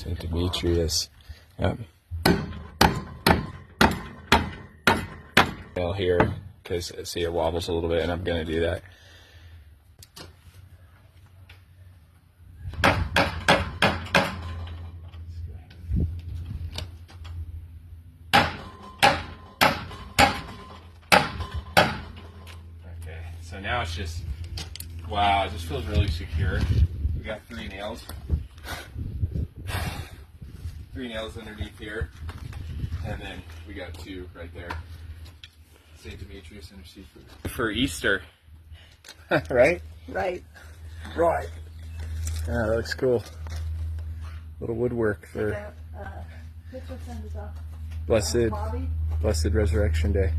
St. Demetrius. Yep. Here, because see it wobbles a little bit, and I'm going to do that. Okay, so now it's just, wow, it just feels really secure. We got 3 nails. 3 nails underneath here, and then we got 2 right there. St. Demetrius intercede for Easter. Right? Right. Right. Yeah, that looks cool. Little woodwork for Picture send us off. Blessed Resurrection Day.